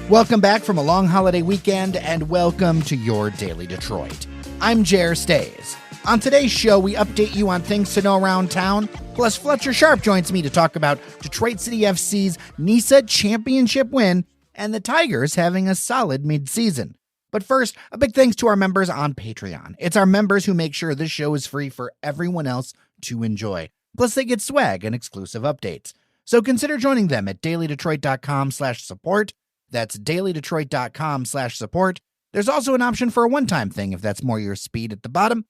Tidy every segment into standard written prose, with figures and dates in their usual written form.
Welcome back from a long holiday weekend, and welcome to your Daily Detroit. I'm Jer Stays. On today's show, we update you on things to know around town, plus Fletcher Sharpe joins me to talk about Detroit City FC's NISA championship win and the Tigers having a solid mid-season. But first, a big thanks to our members on Patreon. It's our members who make sure this show is free for everyone else to enjoy. Plus, they get swag and exclusive updates. So consider joining them at dailydetroit.com/support. That's dailydetroit.com/support. There's also an option for a one-time thing if that's more your speed at the bottom.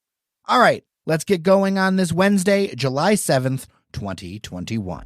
All right, let's get going on this Wednesday, July 7th, 2021.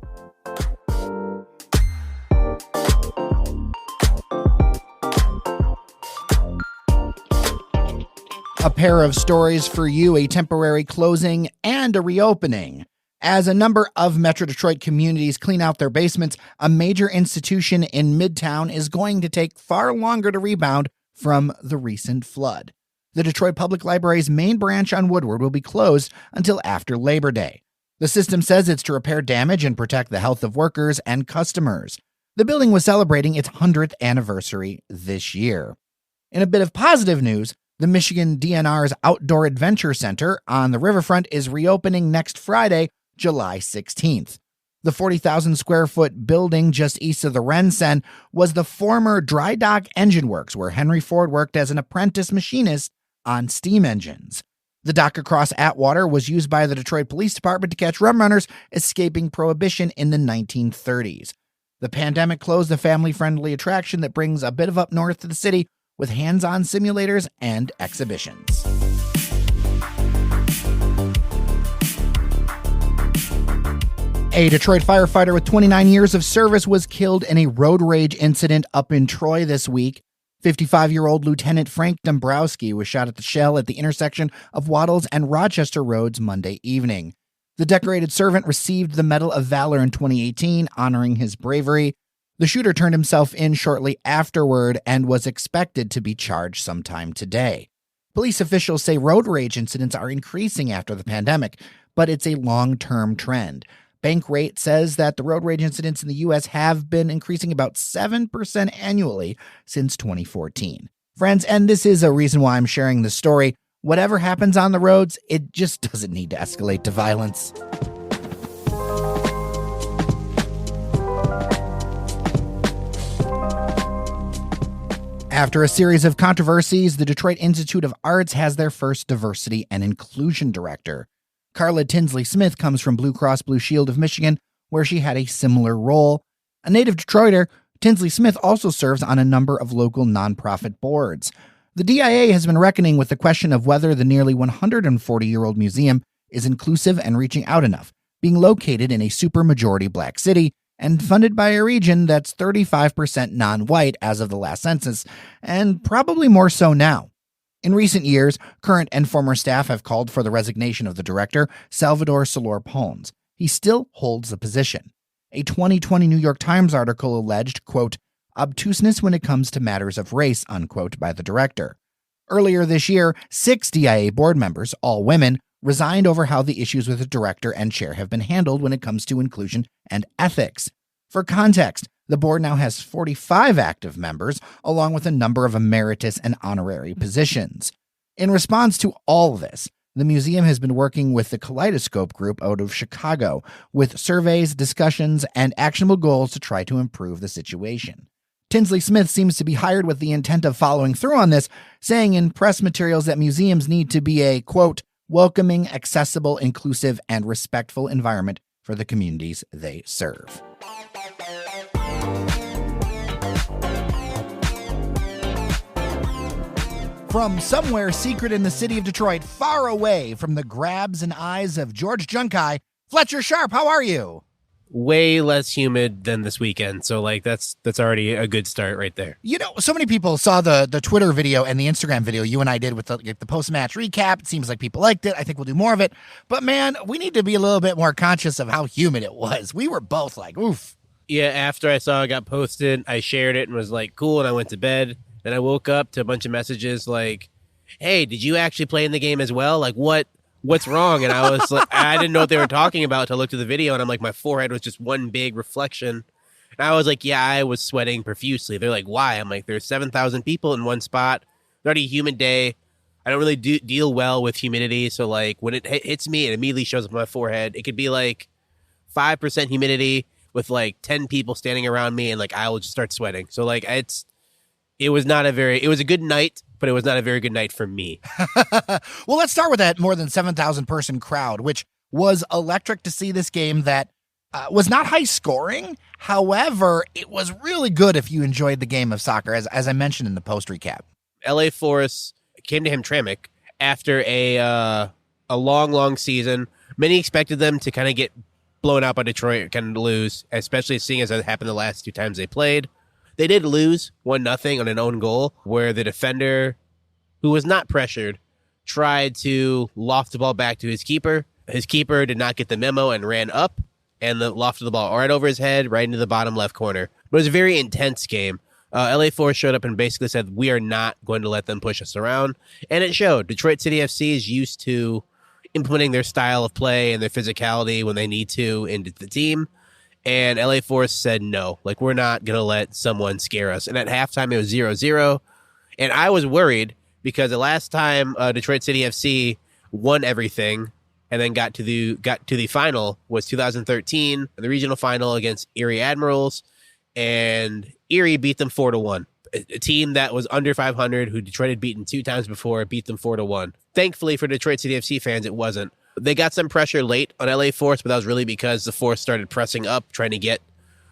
A pair of stories for you, a temporary closing and a reopening. As a number of Metro Detroit communities clean out their basements, a major institution in Midtown is going to take far longer to rebound from the recent flood. The Detroit Public Library's main branch on Woodward will be closed until after Labor Day. The system says it's to repair damage and protect the health of workers and customers. The building was celebrating its 100th anniversary this year. In a bit of positive news, the Michigan DNR's Outdoor Adventure Center on the riverfront is reopening next Friday, July 16th. The 40,000 square foot building just east of the Rensen was the former Dry Dock Engine Works, where Henry Ford worked as an apprentice machinist on steam engines. The dock across Atwater was used by the Detroit Police Department to catch rum runners escaping prohibition in the 1930s. The pandemic closed the family-friendly attraction that brings a bit of up north to the city with hands-on simulators and exhibitions. A Detroit firefighter with 29 years of service was killed in a road rage incident up in Troy this week. 55-year-old Lieutenant Frank Dombrowski was shot at the shell at the intersection of Waddles and Rochester Roads Monday evening. The decorated servant received the Medal of Valor in 2018, honoring his bravery. The shooter turned himself in shortly afterward and was expected to be charged sometime today. Police officials say road rage incidents are increasing after the pandemic, but it's a long-term trend. Bankrate says that the road rage incidents in the U.S. have been increasing about 7% annually since 2014. Friends, and this is a reason why I'm sharing this story, whatever happens on the roads, it just doesn't need to escalate to violence. After a series of controversies, the Detroit Institute of Arts has their first diversity and inclusion director. Carla Tinsley Smith comes from Blue Cross Blue Shield of Michigan, where she had a similar role. A native Detroiter, Tinsley Smith also serves on a number of local nonprofit boards. The DIA has been reckoning with the question of whether the nearly 140-year-old museum is inclusive and reaching out enough, being located in a supermajority black city and funded by a region that's 35% non-white as of the last census, and probably more so now. In recent years, current and former staff have called for the resignation of the director, Salvador Solor Pons. He still holds the position. A 2020 New York Times article alleged, quote, obtuseness when it comes to matters of race, unquote, by the director. Earlier this year, 6 DIA board members, all women, resigned over how the issues with the director and chair have been handled when it comes to inclusion and ethics. For context, the board now has 45 active members, along with a number of emeritus and honorary positions. In response to all this, the museum has been working with the Kaleidoscope Group out of Chicago with surveys, discussions, and actionable goals to try to improve the situation. Tinsley Smith seems to be hired with the intent of following through on this, saying in press materials that museums need to be a, quote, welcoming, accessible, inclusive, and respectful environment for the communities they serve. From somewhere secret in the city of Detroit, far away from the grabs and eyes of George Junkai, Fletcher Sharpe, how are you? Way less humid than this weekend, so that's already a good start right there. You know, so many people saw the Twitter video and the Instagram video you and I did with the post-match recap. It seems like people liked it. I think we'll do more of it. But man, we need to be a little bit more conscious of how humid it was. We were both like, oof. Yeah, after I saw it got posted, I shared it and was like, cool, and I went to bed. Then I woke up to a bunch of messages like, hey, did you actually play in the game as well? Like, what's wrong? And I was like, I didn't know what they were talking about until I looked at the video, and I'm like, my forehead was just one big reflection. And I was like, yeah, I was sweating profusely. They're like, why? I'm like, there's 7,000 people in one spot. It's already a humid day. I don't really deal well with humidity. So, like, when it hits me, it immediately shows up on my forehead. It could be like 5% humidity with like 10 people standing around me, and like I will just start sweating. So, like, it was a good night, but it was not a very good night for me. Well, let's start with that more than 7,000 person crowd, which was electric to see this game that was not high scoring. However, it was really good if you enjoyed the game of soccer, as I mentioned in the post recap. LA Force came to Hamtramck after a long season. Many expected them to kind of get blown out by Detroit, kind of lose, especially seeing as it happened the last 2 times they played. They did lose 1-0 on an own goal, where the defender, who was not pressured, tried to loft the ball back to his keeper. His keeper did not get the memo and ran up, and lofted the ball right over his head, right into the bottom left corner. But it was a very intense game. LA Force showed up and basically said, we are not going to let them push us around. And it showed. Detroit City FC is used to implementing their style of play and their physicality when they need to into the team. And LA Force said, no, like, we're not going to let someone scare us. And at halftime, it was 0-0. And I was worried because the last time Detroit City FC won everything and then got to the final was 2013, the regional final against Erie Admirals. And Erie beat them 4-1. A team that was under 500, who Detroit had beaten 2 times before, beat them 4-1. Thankfully for Detroit City FC fans, it wasn't. They got some pressure late on LA Force, but that was really because the Force started pressing up, trying to get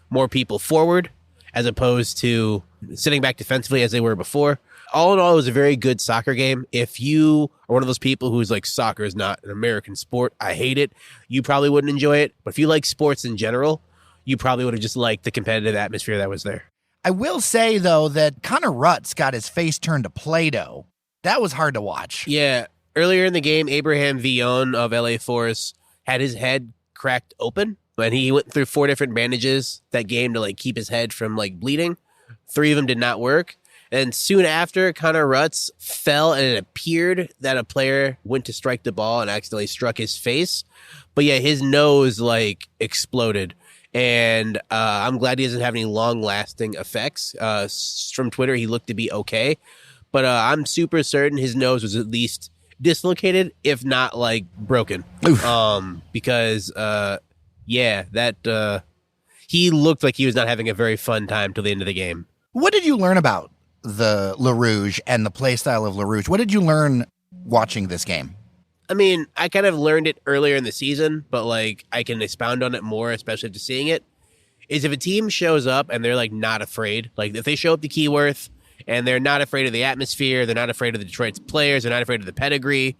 more people forward, as opposed to sitting back defensively as they were before. All in all, it was a very good soccer game. If you are one of those people who's like, soccer is not an American sport, I hate it, you probably wouldn't enjoy it. But if you like sports in general, you probably would have just liked the competitive atmosphere that was there. I will say, though, that Connor Rutz got his face turned to Play-Doh. That was hard to watch. Yeah. Earlier in the game, Abraham Villon of LA Force had his head cracked open, and he went through 4 different bandages that game to like keep his head from like bleeding. 3 of them did not work. And soon after, Connor Rutz fell, and it appeared that a player went to strike the ball and accidentally struck his face. But yeah, his nose like exploded. And I'm glad he doesn't have any long-lasting effects. From Twitter, he looked to be okay. But I'm super certain his nose was at least dislocated, if not, like, broken. Because, he looked like he was not having a very fun time till the end of the game. What did you learn about the Le Rouge and the play style of Le Rouge? What did you learn watching this game? I mean, I kind of learned it earlier in the season, but like I can expound on it more, especially after seeing it, is if a team shows up and they're like not afraid, like if they show up to Keyworth and they're not afraid of the atmosphere, they're not afraid of the Detroit's players, they're not afraid of the pedigree,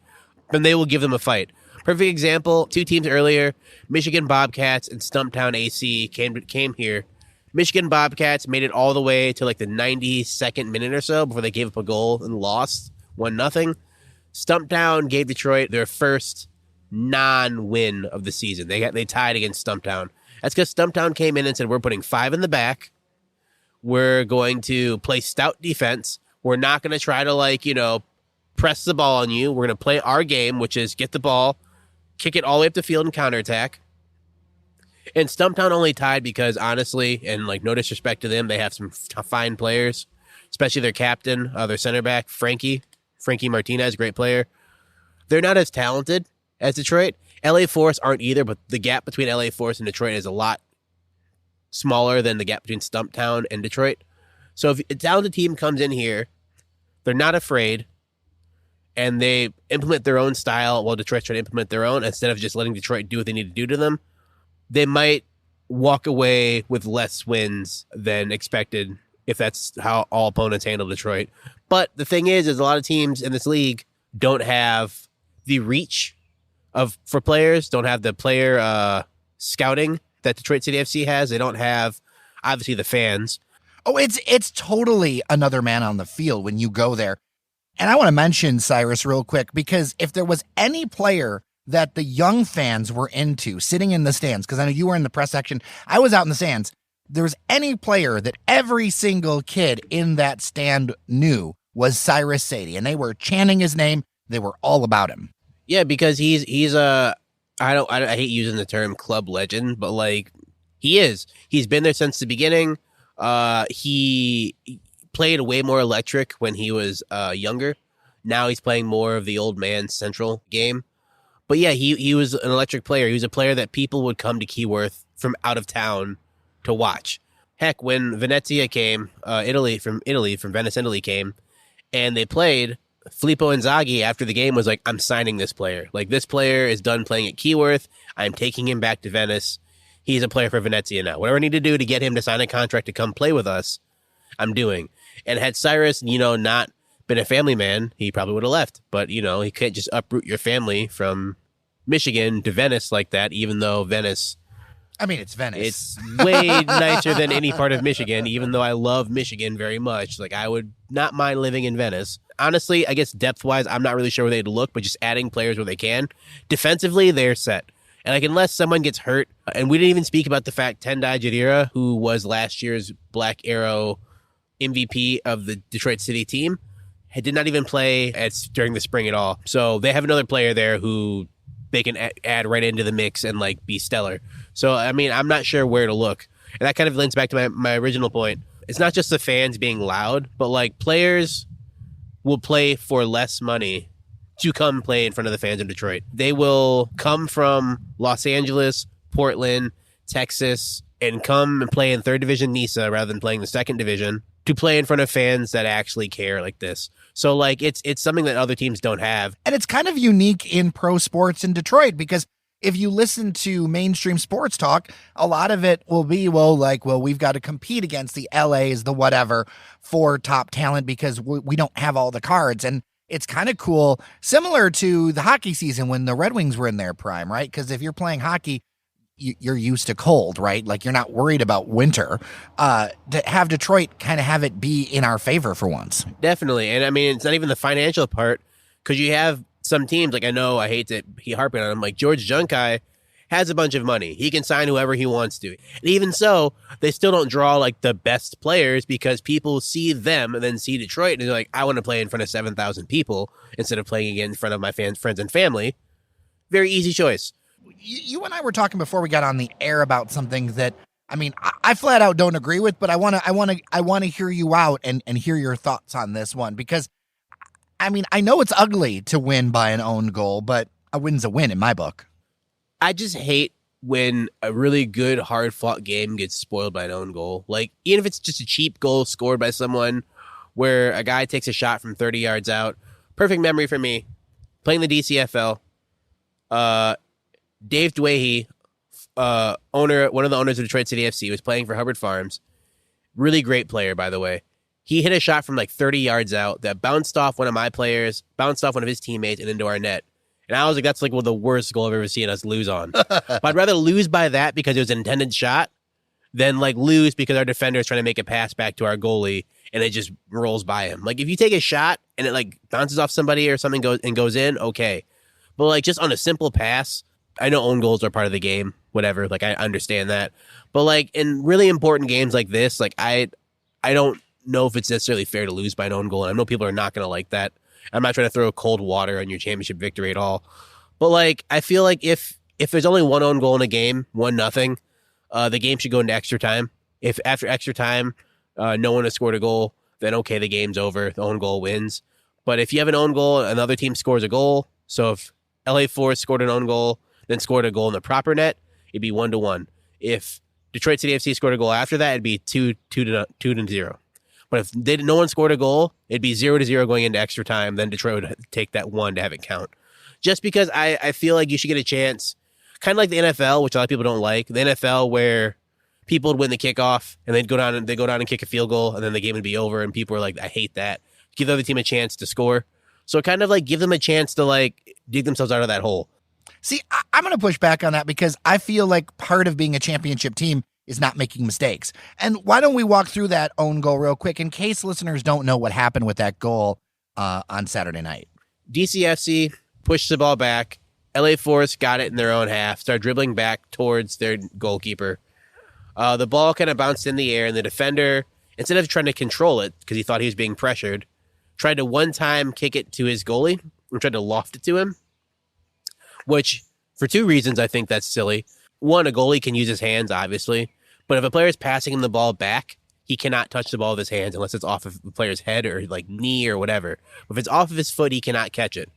then they will give them a fight. Perfect example, 2 teams earlier, Michigan Bobcats and Stumptown AC came here. Michigan Bobcats made it all the way to like the 92nd minute or so before they gave up a goal and lost 1-0. Stumptown gave Detroit their first non-win of the season. They tied against Stumptown. That's because Stumptown came in and said, we're putting 5 in the back. We're going to play stout defense. We're not going to try to, press the ball on you. We're going to play our game, which is get the ball, kick it all the way up the field and counterattack. And Stumptown only tied because, honestly, and no disrespect to them, they have some fine players, especially their captain, their center back, Frankie Martinez, great player. They're not as talented as Detroit. LA Force aren't either, but the gap between LA Force and Detroit is a lot smaller than the gap between Stumptown and Detroit. So if a talented team comes in here, they're not afraid, and they implement their own style while Detroit's trying to implement their own, instead of just letting Detroit do what they need to do to them, they might walk away with less wins than expected if that's how all opponents handle Detroit. But the thing is a lot of teams in this league don't have the reach for players, don't have the player scouting that Detroit City FC has. They don't have, obviously, the fans. Oh, it's totally another man on the field when you go there. And I want to mention, Cyrus, real quick, because if there was any player that the young fans were into sitting in the stands, because I know you were in the press section, I was out in the stands, there was any player that every single kid in that stand knew was Cyrus Sadie, and they were chanting his name. They were all about him. Yeah, because he's a I hate using the term club legend, but He is. He's been there since the beginning. He played way more electric when he was younger. Now he's playing more of the old man central game. But yeah, he was an electric player. He was a player that people would come to Keyworth from out of town to watch. Heck, when Venezia came, from Venice, Italy came, and they played, Filippo Inzaghi after the game was like, I'm signing this player. Like, this player is done playing at Keyworth. I'm taking him back to Venice. He's a player for Venezia now. Whatever I need to do to get him to sign a contract to come play with us, I'm doing. And had Cyrus, not been a family man, he probably would have left. But, he can't just uproot your family from Michigan to Venice like that, even though Venice... I mean, it's Venice. It's way nicer than any part of Michigan, even though I love Michigan very much. Like, I would not mind living in Venice. Honestly, I guess depth-wise, I'm not really sure where they'd look, but just adding players where they can. Defensively, they're set. And like, unless someone gets hurt, and we didn't even speak about the fact Tendai Jadira, who was last year's Black Arrow MVP of the Detroit City team, did not even play during the spring at all. So they have another player there who they can add right into the mix and like be stellar. So, I mean, I'm not sure where to look. And that kind of links back to my original point. It's not just the fans being loud, but like players will play for less money to come play in front of the fans in Detroit. They will come from Los Angeles, Portland, Texas, and come and play in third division NISA rather than playing the second division to play in front of fans that actually care like this. So like it's something that other teams don't have. And it's kind of unique in pro sports in Detroit because if you listen to mainstream sports talk, a lot of it will be, we've got to compete against the LAs, the whatever, for top talent because we don't have all the cards. And it's kind of cool, similar to the hockey season when the Red Wings were in their prime, right? Because if you're playing hockey, you're used to cold, right? Like you're not worried about winter. To have Detroit kind of have it be in our favor for once. Definitely. And I mean, it's not even the financial part because you have some teams, like I know I hate to keep harping on him, like George Junkai has a bunch of money. He can sign whoever he wants to. And even so, they still don't draw like the best players because people see them and then see Detroit and they're like, I want to play in front of 7,000 people instead of playing again in front of my friends and family. Very easy choice. You and I were talking before we got on the air about something that, I mean, I flat out don't agree with, but I want to hear you out and hear your thoughts on this one because I mean, I know it's ugly to win by an own goal, but a win's a win in my book. I just hate when a really good, hard-fought game gets spoiled by an own goal. Like, even if it's just a cheap goal scored by someone where a guy takes a shot from 30 yards out. Perfect memory for me. Playing the DCFL. Dave Dwahey, one of the owners of Detroit City FC, was playing for Hubbard Farms. Really great player, by the way. He hit a shot from like 30 yards out that bounced off one of my players, bounced off one of his teammates, and into our net. And I was like, that's like one of the worst goal I've ever seen us lose on. But I'd rather lose by that because it was an intended shot than like lose because our defender is trying to make a pass back to our goalie and it just rolls by him. Like if you take a shot and it like bounces off somebody or something goes in, okay. But like just on a simple pass, I know own goals are part of the game, whatever. Like I understand that. But like in really important games like this, like I don't know if it's necessarily fair to lose by an own goal. And I know people are not going to like that. I'm not trying to throw cold water on your championship victory at all. But like, I feel like if there's only one own goal in a game, 1-0, the game should go into extra time. If after extra time, no one has scored a goal, then okay, the game's over. The own goal wins. But if you have an own goal, another team scores a goal. So if LA Force scored an own goal, then scored a goal in the proper net, it'd be 1-1. If Detroit City FC scored a goal after that, it'd be 2-0. But if no one scored a goal, it'd be 0-0 going into extra time. Then Detroit would take that one to have it count. Just because I feel like you should get a chance, kind of like the NFL, which a lot of people don't like. The NFL where people would win the kickoff and they'd go down and kick a field goal, and then the game would be over. And people are like, I hate that. Give the other team a chance to score. So kind of like give them a chance to like dig themselves out of that hole. See, I'm going to push back on that because I feel like part of being a championship team is not making mistakes. And why don't we walk through that own goal real quick in case listeners don't know what happened with that goal on Saturday night. DCFC pushed the ball back. LA Force got it in their own half, started dribbling back towards their goalkeeper. The ball kind of bounced in the air, and the defender, instead of trying to control it because he thought he was being pressured, tried to one-time kick it to his goalie and tried to loft it to him, which for two reasons I think that's silly. one, a goalie can use his hands, obviously, but if a player is passing him the ball back, he cannot touch the ball with his hands unless it's off of the player's head or like knee or whatever. If it's off of his foot, he cannot catch it.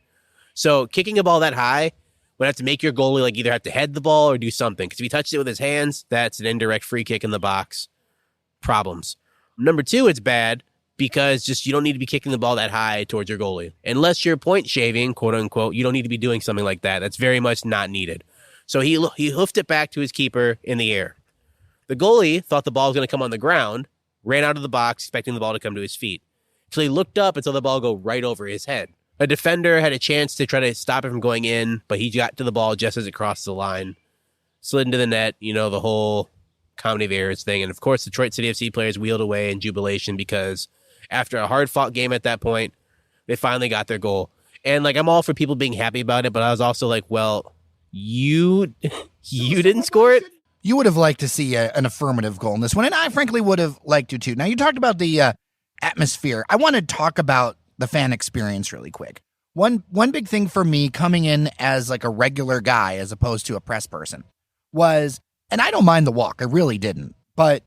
So kicking a ball that high would have to make your goalie like either have to head the ball or do something. Because if he touches it with his hands, that's an indirect free kick in the box. Problems. Number two, it's bad because just you don't need to be kicking the ball that high towards your goalie. Unless you're point shaving, quote unquote, you don't need to be doing something like that. That's very much not needed. So he hoofed it back to his keeper in the air. The goalie thought the ball was going to come on the ground, ran out of the box expecting the ball to come to his feet. So he looked up and saw the ball go right over his head. A defender had a chance to try to stop it from going in, but he got to the ball just as it crossed the line. Slid into the net, the whole comedy of errors thing. And of course, Detroit City FC players wheeled away in jubilation because after a hard-fought game at that point, they finally got their goal. And I'm all for people being happy about it, but I was also like, well, you didn't score it? You would have liked to see an affirmative goal in this one, and I frankly would have liked to too. Now, you talked about the atmosphere. I want to talk about the fan experience really quick. One big thing for me coming in as a regular guy as opposed to a press person was, and I don't mind the walk, I really didn't, but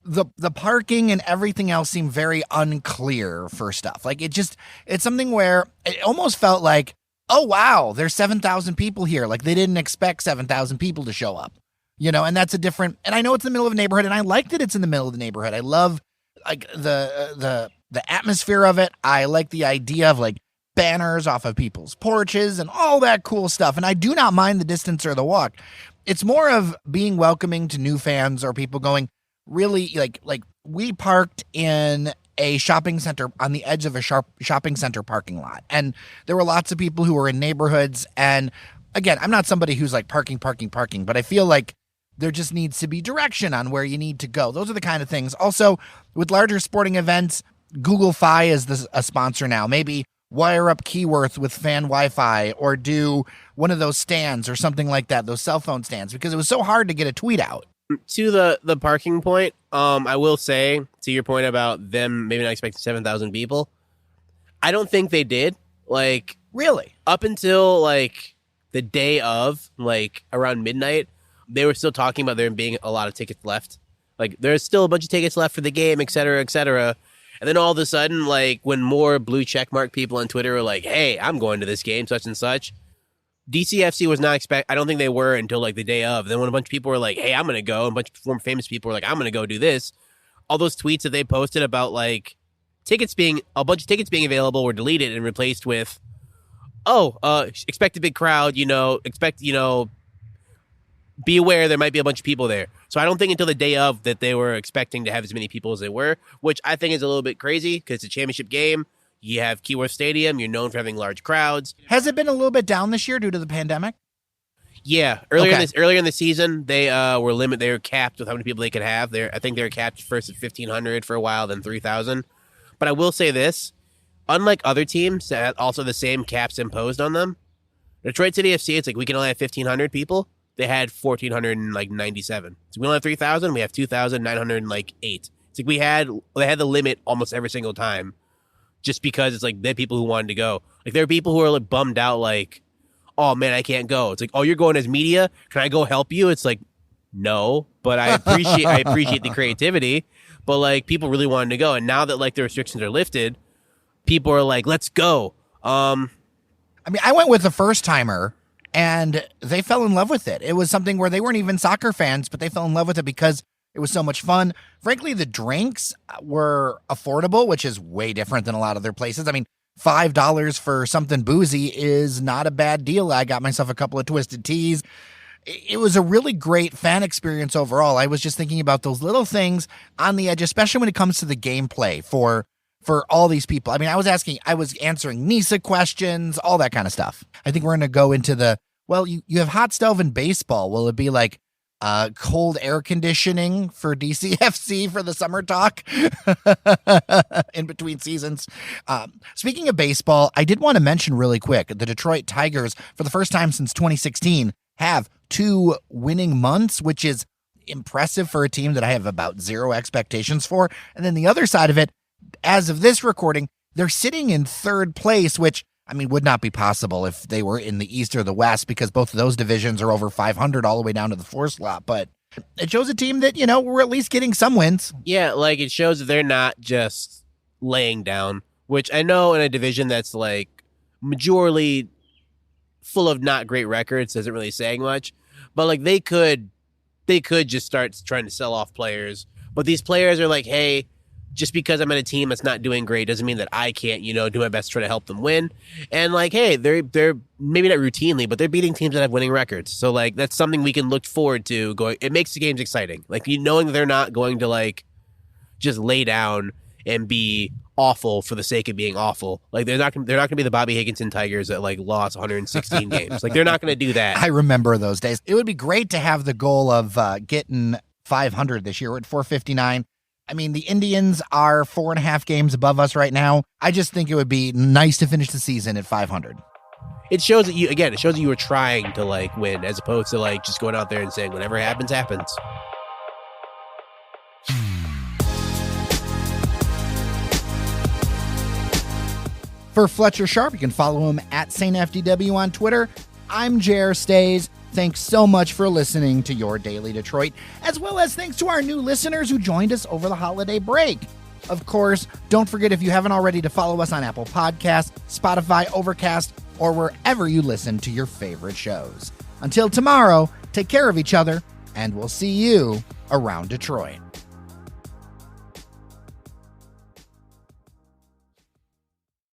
the parking and everything else seemed very unclear for stuff. It's something where it almost felt like, oh wow, there's 7,000 people here. They didn't expect 7,000 people to show up. And that's and I know it's in the middle of a neighborhood, and I like that it's in the middle of the neighborhood. I love the atmosphere of it. I like the idea of banners off of people's porches and all that cool stuff. And I do not mind the distance or the walk. It's more of being welcoming to new fans or people going, really, we parked in a shopping center on the edge of a shopping center parking lot. And there were lots of people who were in neighborhoods. And again, I'm not somebody who's parking, but I feel like there just needs to be direction on where you need to go. Those are the kind of things. Also, with larger sporting events, Google Fi is a sponsor now. Maybe wire up Keyworth with fan Wi-Fi or do one of those stands or something like that, those cell phone stands, because it was so hard to get a tweet out. To the parking point, I will say, to your point about them maybe not expecting 7,000 people, I don't think they did. Really? Up until, the day of, around midnight, they were still talking about there being a lot of tickets left. There's still a bunch of tickets left for the game, et cetera, et cetera. And then all of a sudden, when more blue checkmark people on Twitter were like, hey, I'm going to this game, such and such, DCFC was not I don't think they were until the day of. Then when a bunch of people were like, hey, I'm going to go, and a bunch of more famous people were like, I'm going to go do this, all those tweets that they posted about a bunch of tickets being available were deleted and replaced with, expect a big crowd, be aware there might be a bunch of people there. So I don't think until the day of that they were expecting to have as many people as they were, which I think is a little bit crazy because it's a championship game. You have Keyworth Stadium. You're known for having large crowds. Has it been a little bit down this year due to the pandemic? Yeah. Earlier in the season, they were capped with how many people they could have. I think they were capped first at 1,500 for a while, then 3,000. But I will say this. Unlike other teams that had also the same caps imposed on them, Detroit City FC, it's we can only have 1,500 people. They had 1,497. So we only have 3,000. We have 2,908. It's they had the limit almost every single time, just because it's they had people who wanted to go. There are people who are bummed out, oh man, I can't go. It's oh, you're going as media. Can I go help you? It's no, but I appreciate the creativity. But people really wanted to go, and now that the restrictions are lifted, people are let's go. I went with a first timer. And they fell in love with it. It was something where they weren't even soccer fans, but they fell in love with it because it was so much fun. Frankly, the drinks were affordable, which is way different than a lot of other places. $5 for something boozy is not a bad deal. I got myself a couple of twisted teas. It was a really great fan experience overall. I was just thinking about those little things on the edge, especially when it comes to the gameplay for all these people. I was answering Nisa questions, all that kind of stuff. I think we're going to go into you have hot stove and baseball. Will it be cold air conditioning for DCFC for the summer talk in between seasons? Speaking of baseball, I did want to mention really quick, the Detroit Tigers, for the first time since 2016, have 2 winning months, which is impressive for a team that I have about zero expectations for. And then the other side of it, as of this recording, they're sitting in third place, which I mean, would not be possible if they were in the East or the West, because both of those divisions are over 500 all the way down to the 4 slot. But it shows a team that, we're at least getting some wins. Yeah, like it shows that they're not just laying down, which I know in a division that's like majorly full of not great records isn't really saying much. But like they could just start trying to sell off players. But these players are like, hey, just because I'm in a team that's not doing great doesn't mean that I can't, do my best to try to help them win. And like, hey, they're maybe not routinely, but they're beating teams that have winning records. So like that's something we can look forward to going. It makes the games exciting. Like knowing that they're not going to like just lay down and be awful for the sake of being awful. Like they're not going to be the Bobby Higginson Tigers that like lost 116 games. Like they're not going to do that. I remember those days. It would be great to have the goal of getting 500 this year. We're at 459. I mean, the Indians are 4.5 games above us right now. I just think it would be nice to finish the season at 500. It shows that you were trying to like win as opposed to like just going out there and saying whatever happens, happens. For Fletcher Sharpe, you can follow him at SaintFDW on Twitter. I'm Jer Stays. Thanks so much for listening to Your Daily Detroit, as well as thanks to our new listeners who joined us over the holiday break. Of course, don't forget, if you haven't already, to follow us on Apple Podcasts, Spotify, Overcast, or wherever you listen to your favorite shows. Until tomorrow, take care of each other, and we'll see you around Detroit.